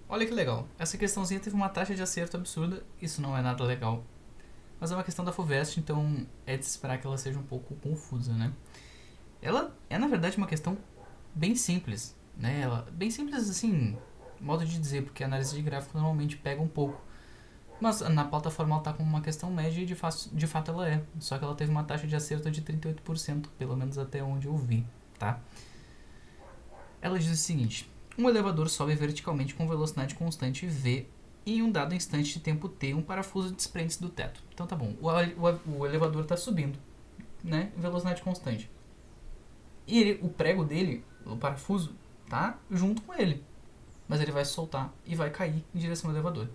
Olha que legal. Essa questãozinha teve uma taxa de acerto absurda. Isso não é nada legal. Mas é uma questão da FUVEST, então é de se esperar que ela seja um pouco confusa, né? Ela é, na verdade, uma questão bem simples, né? Bem simples, assim, modo de dizer, porque a análise de gráfico normalmente pega um pouco. Mas na plataforma ela está como uma questão média e de fato ela é. Só que ela teve uma taxa de acerto de 38%, pelo menos até onde eu vi, tá? Ela diz o seguinte: um elevador sobe verticalmente com velocidade constante v e em um dado instante de tempo t, um parafuso desprende-se do teto. Então tá bom, o elevador está subindo, né? Velocidade constante. E o prego dele, o parafuso, tá junto com ele. Mas ele vai se soltar e vai cair em direção ao elevador.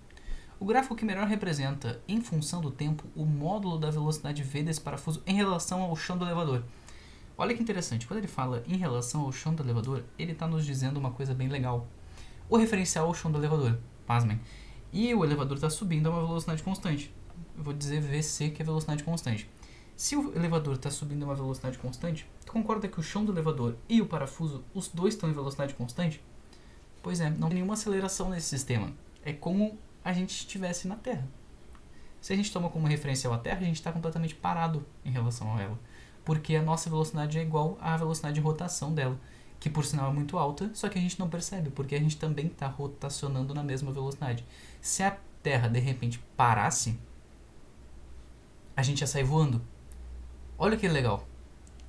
O gráfico que melhor representa, em função do tempo, o módulo da velocidade v desse parafuso em relação ao chão do elevador. Olha que interessante, quando ele fala em relação ao chão do elevador, ele está nos dizendo uma coisa bem legal. O referencial é o chão do elevador, pasmem. E o elevador está subindo a uma velocidade constante. Eu vou dizer VC, que é velocidade constante. Se o elevador está subindo a uma velocidade constante, tu concorda que o chão do elevador e o parafuso, os dois estão em velocidade constante? Pois é, não tem nenhuma aceleração nesse sistema. É como a gente estivesse na Terra. Se a gente toma como referencial a Terra, a gente está completamente parado em relação a ela. Porque a nossa velocidade é igual à velocidade de rotação dela, que por sinal é muito alta, só que a gente não percebe, porque a gente também está rotacionando na mesma velocidade. Se a Terra de repente parasse, a gente ia sair voando. Olha que legal.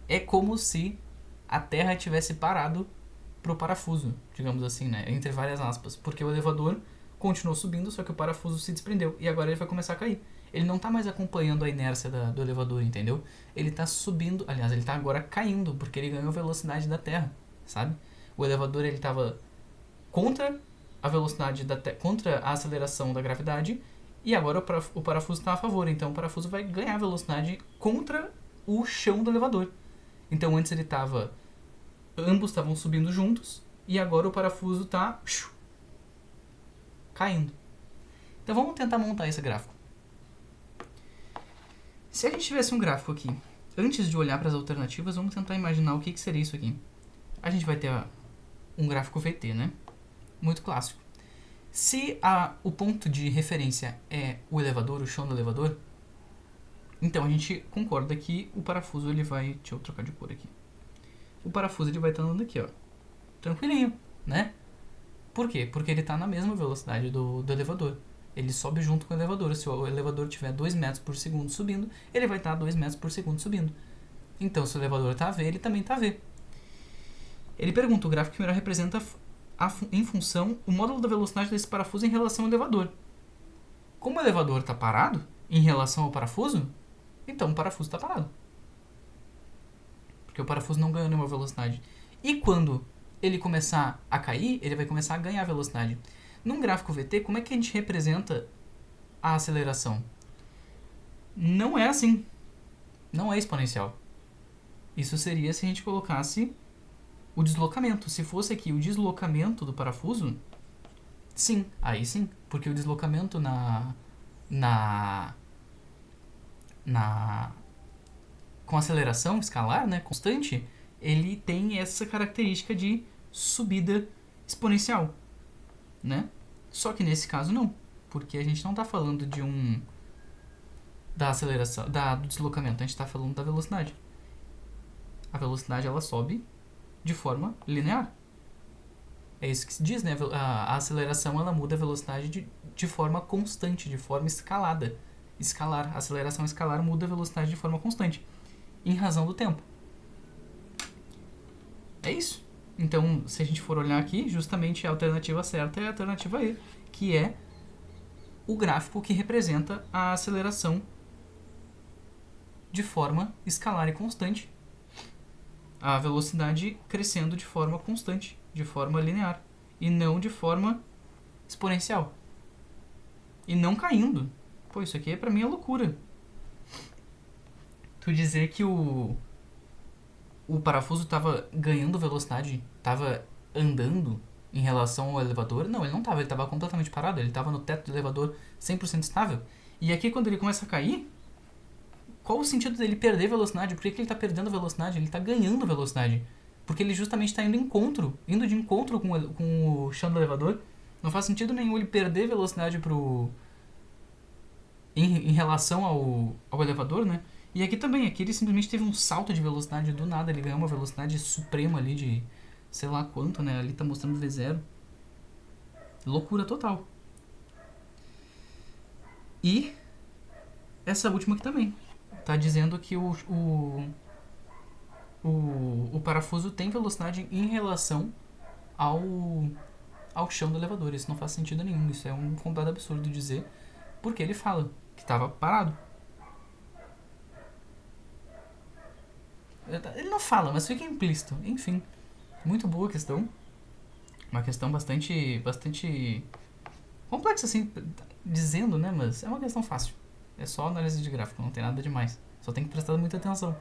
É como se a Terra tivesse parado pro parafuso, digamos assim, né? Entre várias aspas. Porque o elevador continuou subindo, só que o parafuso se desprendeu e agora ele vai começar a cair. Ele não tá mais acompanhando a inércia do elevador, entendeu? Ele tá subindo, aliás, ele tá agora caindo, porque ele ganhou velocidade da Terra, sabe? O elevador ele tava contra a velocidade contra a aceleração da gravidade, e agora o parafuso está a favor, então o parafuso vai ganhar velocidade contra o chão do elevador. Então antes ele tava, ambos estavam subindo juntos, e agora o parafuso tá caindo. Então vamos tentar montar esse gráfico. Se a gente tivesse um gráfico aqui, antes de olhar para as alternativas, vamos tentar imaginar o que seria isso aqui. A gente vai ter um gráfico VT, né? Muito clássico. Se o ponto de referência é o elevador, o chão do elevador, então a gente concorda que o parafuso ele vai... Deixa eu trocar de cor aqui. O parafuso ele vai estar andando aqui, ó. Tranquilinho, né? Por quê? Porque ele está na mesma velocidade do elevador. Ele sobe junto com o elevador. Se o elevador tiver 2 metros por segundo subindo, ele vai estar 2 metros por segundo subindo. Então, se o elevador está a V, ele também está a V. Ele pergunta o gráfico que melhor representa em função o módulo da velocidade desse parafuso em relação ao elevador. Como o elevador está parado em relação ao parafuso, então o parafuso está parado. Porque o parafuso não ganhou nenhuma velocidade. E quando ele começar a cair, ele vai começar a ganhar velocidade. Num gráfico VT, como é que a gente representa a aceleração? Não é assim. Não é exponencial. Isso seria se a gente colocasse o deslocamento. Se fosse aqui o deslocamento do parafuso, sim, aí sim. Porque o deslocamento com aceleração escalar, né, constante, ele tem essa característica de subida exponencial, né? Só que nesse caso não, porque a gente não está falando da aceleração, do deslocamento, a gente está falando da velocidade. A velocidade ela sobe de forma linear. É isso que se diz, né? A aceleração ela muda a velocidade de forma constante, de forma escalada. Escalar, a aceleração escalar muda a velocidade de forma constante, em razão do tempo. É isso. Então, se a gente for olhar aqui, justamente a alternativa certa é a alternativa E, que é o gráfico que representa a aceleração de forma escalar e constante. A velocidade crescendo de forma constante, de forma linear, e não de forma exponencial. E não caindo. Pô, isso aqui pra mim é loucura. Tu dizer que o parafuso estava ganhando velocidade, estava andando em relação ao elevador. Não, ele não estava, ele estava completamente parado, ele estava no teto do elevador 100% estável. E aqui quando ele começa a cair, qual o sentido dele perder velocidade? Por que ele está perdendo velocidade? Ele está ganhando velocidade. Porque ele justamente está indo de encontro com o chão do elevador. Não faz sentido nenhum ele perder velocidade em relação ao elevador, né? E aqui também, aqui ele simplesmente teve um salto de velocidade do nada, ele ganhou uma velocidade suprema ali de sei lá quanto, né? Ali tá mostrando V0. Loucura total. E essa última aqui também. Tá dizendo que o parafuso tem velocidade em relação ao, ao chão do elevador. Isso não faz sentido nenhum. Isso é um completo absurdo dizer. Porque ele fala que estava parado. Ele não fala, mas fica implícito. Enfim, muito boa a questão. Uma questão bastante complexa, assim, dizendo, né? Mas é uma questão fácil. É só análise de gráfico, não tem nada demais. Só tem que prestar muita atenção.